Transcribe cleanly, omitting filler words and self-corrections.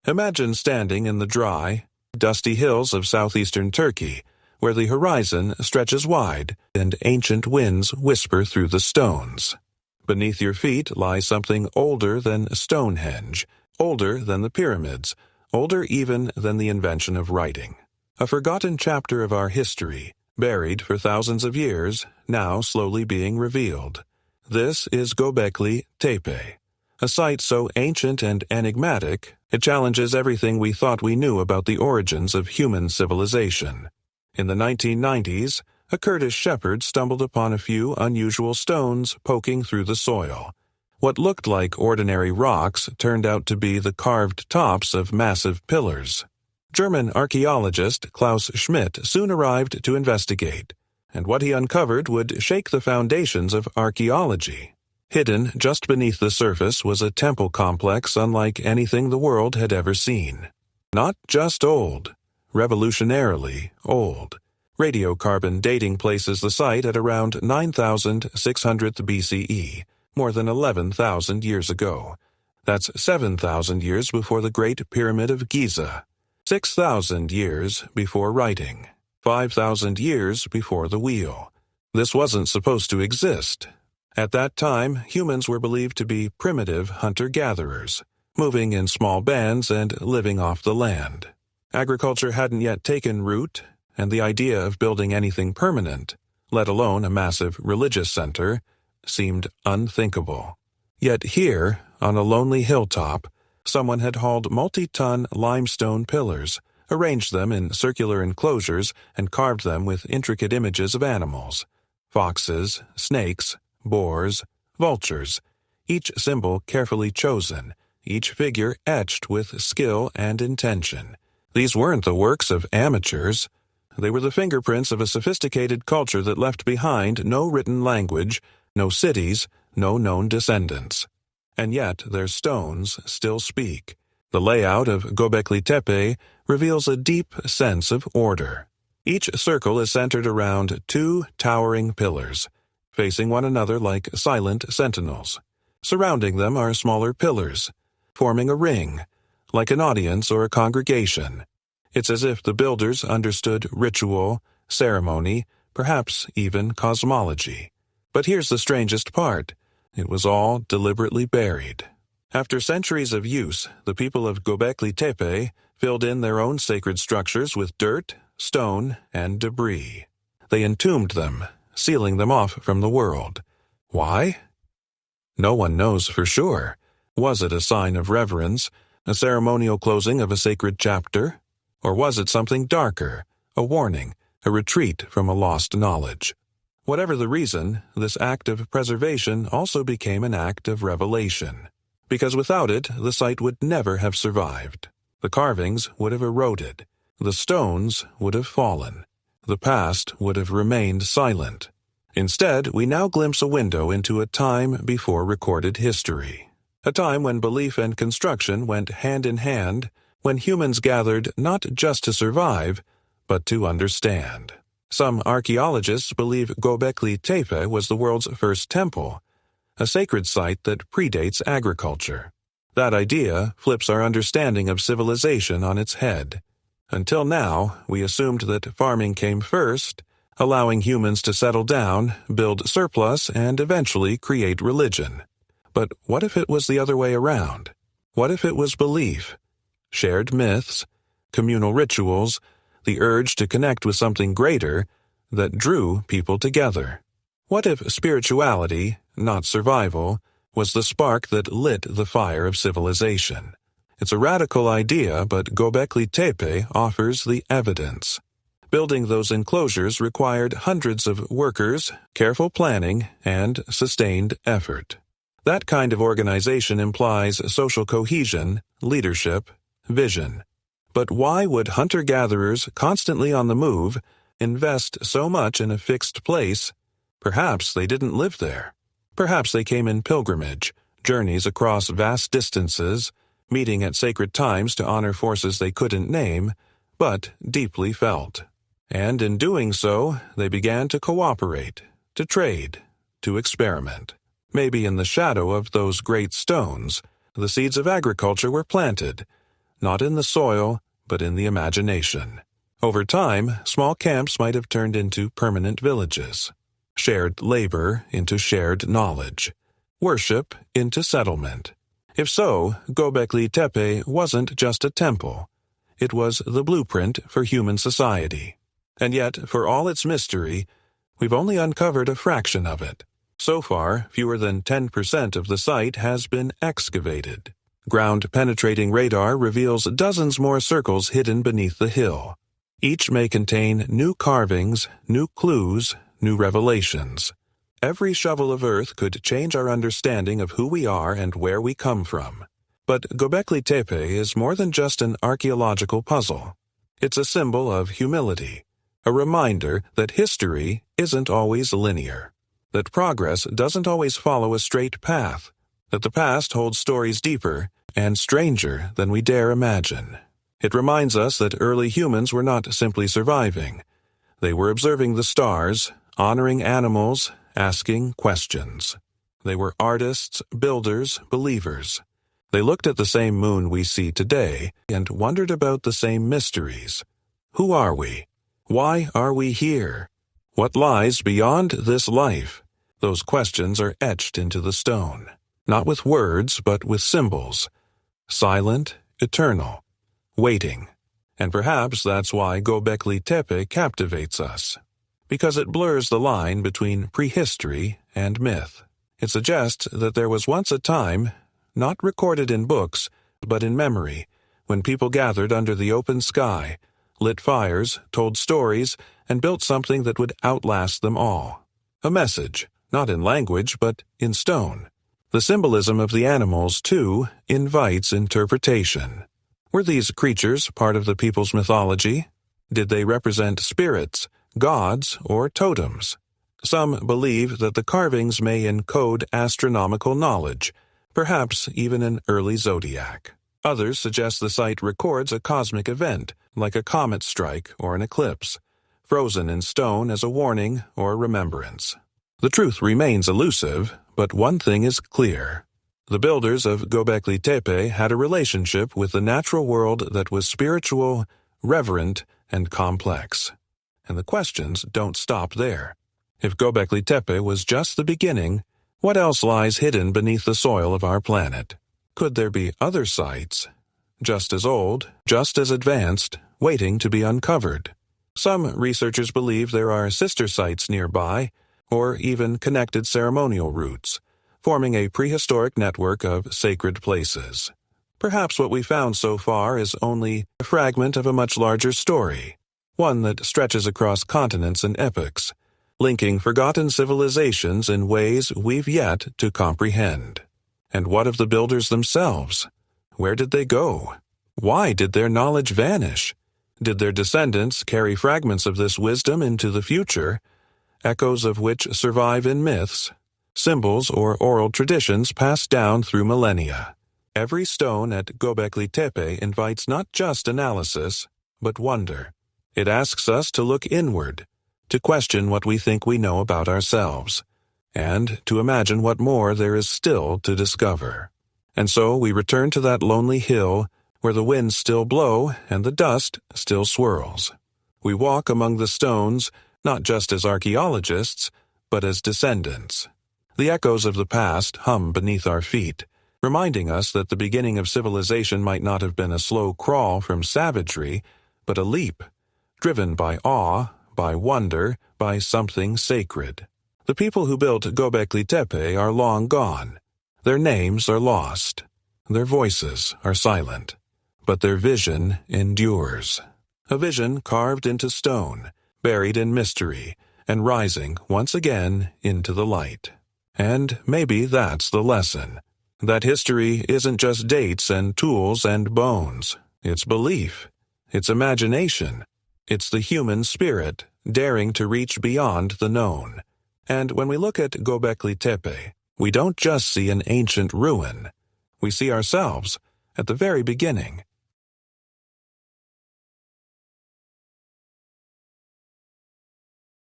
Imagine standing in the dry, dusty hills of southeastern Turkey, where the horizon stretches wide and ancient winds whisper through the stones. Beneath your feet lies something older than Stonehenge, older than the pyramids, older even than the invention of writing. A forgotten chapter of our history, buried for thousands of years, now slowly being revealed. This is Göbekli Tepe, a site so ancient and enigmatic, it challenges everything we thought we knew about the origins of human civilization. In the 1990s, a Kurdish shepherd stumbled upon a few unusual stones poking through the soil. What looked like ordinary rocks turned out to be the carved tops of massive pillars. German archaeologist Klaus Schmidt soon arrived to investigate, and what he uncovered would shake the foundations of archaeology. Hidden just beneath the surface was a temple complex unlike anything the world had ever seen. Not just old, revolutionarily old. Radiocarbon dating places the site at around 9,600 BCE, more than 11,000 years ago. That's 7,000 years before the Great Pyramid of Giza, 6,000 years before writing, 5,000 years before the wheel. This wasn't supposed to exist. At that time, humans were believed to be primitive hunter-gatherers, moving in small bands and living off the land. Agriculture hadn't yet taken root, and the idea of building anything permanent, let alone a massive religious center, seemed unthinkable. Yet here, on a lonely hilltop, someone had hauled multi-ton limestone pillars, arranged them in circular enclosures, and carved them with intricate images of animals: foxes, snakes, boars, vultures, each symbol carefully chosen, each figure etched with skill and intention. These weren't the works of amateurs. They were the fingerprints of a sophisticated culture that left behind no written language, no cities, no known descendants. And yet their stones still speak. The layout of Göbekli Tepe reveals a deep sense of order. Each circle is centered around two towering pillars, facing one another like silent sentinels. Surrounding them are smaller pillars, forming a ring, like an audience or a congregation. It's as if the builders understood ritual, ceremony, perhaps even cosmology. But here's the strangest part. It was all deliberately buried. After centuries of use, the people of Göbekli Tepe filled in their own sacred structures with dirt, stone, and debris. They entombed them, sealing them off from the world. Why? No one knows for sure. Was it a sign of reverence, a ceremonial closing of a sacred chapter? Or was it something darker, a warning, a retreat from a lost knowledge? Whatever the reason, this act of preservation also became an act of revelation. Because without it, the site would never have survived. The carvings would have eroded. The stones would have fallen. The past would have remained silent. Instead, we now glimpse a window into a time before recorded history. A time when belief and construction went hand in hand, when humans gathered not just to survive, but to understand. Some archaeologists believe Göbekli Tepe was the world's first temple, a sacred site that predates agriculture. That idea flips our understanding of civilization on its head. Until now, we assumed that farming came first, allowing humans to settle down, build surplus, and eventually create religion. But what if it was the other way around? What if it was belief, shared myths, communal rituals, the urge to connect with something greater that drew people together? What if spirituality, not survival, was the spark that lit the fire of civilization? It's a radical idea, but Göbekli Tepe offers the evidence. Building those enclosures required hundreds of workers, careful planning, and sustained effort. That kind of organization implies social cohesion, leadership, vision. But why would hunter-gatherers constantly on the move invest so much in a fixed place? Perhaps they didn't live there. Perhaps they came in pilgrimage, journeys across vast distances, meeting at sacred times to honor forces they couldn't name, but deeply felt. And in doing so, they began to cooperate, to trade, to experiment. Maybe in the shadow of those great stones, the seeds of agriculture were planted, not in the soil, but in the imagination. Over time, small camps might have turned into permanent villages, shared labor into shared knowledge, worship into settlement. If so, Göbekli Tepe wasn't just a temple. It was the blueprint for human society. And yet, for all its mystery, we've only uncovered a fraction of it. So far, fewer than 10% of the site has been excavated. Ground-penetrating radar reveals dozens more circles hidden beneath the hill. Each may contain new carvings, new clues, new revelations. Every shovel of earth could change our understanding of who we are and where we come from. But Göbekli Tepe is more than just an archaeological puzzle. It's a symbol of humility, a reminder that history isn't always linear, that progress doesn't always follow a straight path, that the past holds stories deeper and stranger than we dare imagine. It reminds us that early humans were not simply surviving. They were observing the stars, honoring animals, asking questions. They were artists, builders, believers. They looked at the same moon we see today and wondered about the same mysteries. Who are we? Why are we here? What lies beyond this life? Those questions are etched into the stone, not with words but with symbols. Silent, eternal, waiting. And perhaps that's why Göbekli Tepe captivates us, because it blurs the line between prehistory and myth. It suggests that there was once a time, not recorded in books, but in memory, when people gathered under the open sky, lit fires, told stories, and built something that would outlast them all. A message, not in language, but in stone. The symbolism of the animals, too, invites interpretation. Were these creatures part of the people's mythology? Did they represent spirits, gods, or totems? Some believe that the carvings may encode astronomical knowledge, perhaps even an early zodiac. Others suggest the site records a cosmic event, like a comet strike or an eclipse, frozen in stone as a warning or remembrance. The truth remains elusive, but one thing is clear. The builders of Göbekli Tepe had a relationship with the natural world that was spiritual, reverent, and complex. And the questions don't stop there. If Göbekli Tepe was just the beginning, what else lies hidden beneath the soil of our planet? Could there be other sites, just as old, just as advanced, waiting to be uncovered? Some researchers believe there are sister sites nearby, or even connected ceremonial routes, forming a prehistoric network of sacred places. Perhaps what we found so far is only a fragment of a much larger story, one that stretches across continents and epochs, linking forgotten civilizations in ways we've yet to comprehend. And what of the builders themselves? Where did they go? Why did their knowledge vanish? Did their descendants carry fragments of this wisdom into the future, echoes of which survive in myths, symbols or oral traditions passed down through millennia? Every stone at Göbekli Tepe invites not just analysis, but wonder. It asks us to look inward, to question what we think we know about ourselves, and to imagine what more there is still to discover. And so we return to that lonely hill where the winds still blow and the dust still swirls. We walk among the stones, not just as archaeologists, but as descendants. The echoes of the past hum beneath our feet, reminding us that the beginning of civilization might not have been a slow crawl from savagery, but a leap, driven by awe, by wonder, by something sacred. The people who built Göbekli Tepe are long gone. Their names are lost. Their voices are silent. But their vision endures. A vision carved into stone, buried in mystery, and rising once again into the light. And maybe that's the lesson. That history isn't just dates and tools and bones. It's belief. It's imagination. It's the human spirit daring to reach beyond the known. And when we look at Göbekli Tepe, we don't just see an ancient ruin. We see ourselves at the very beginning.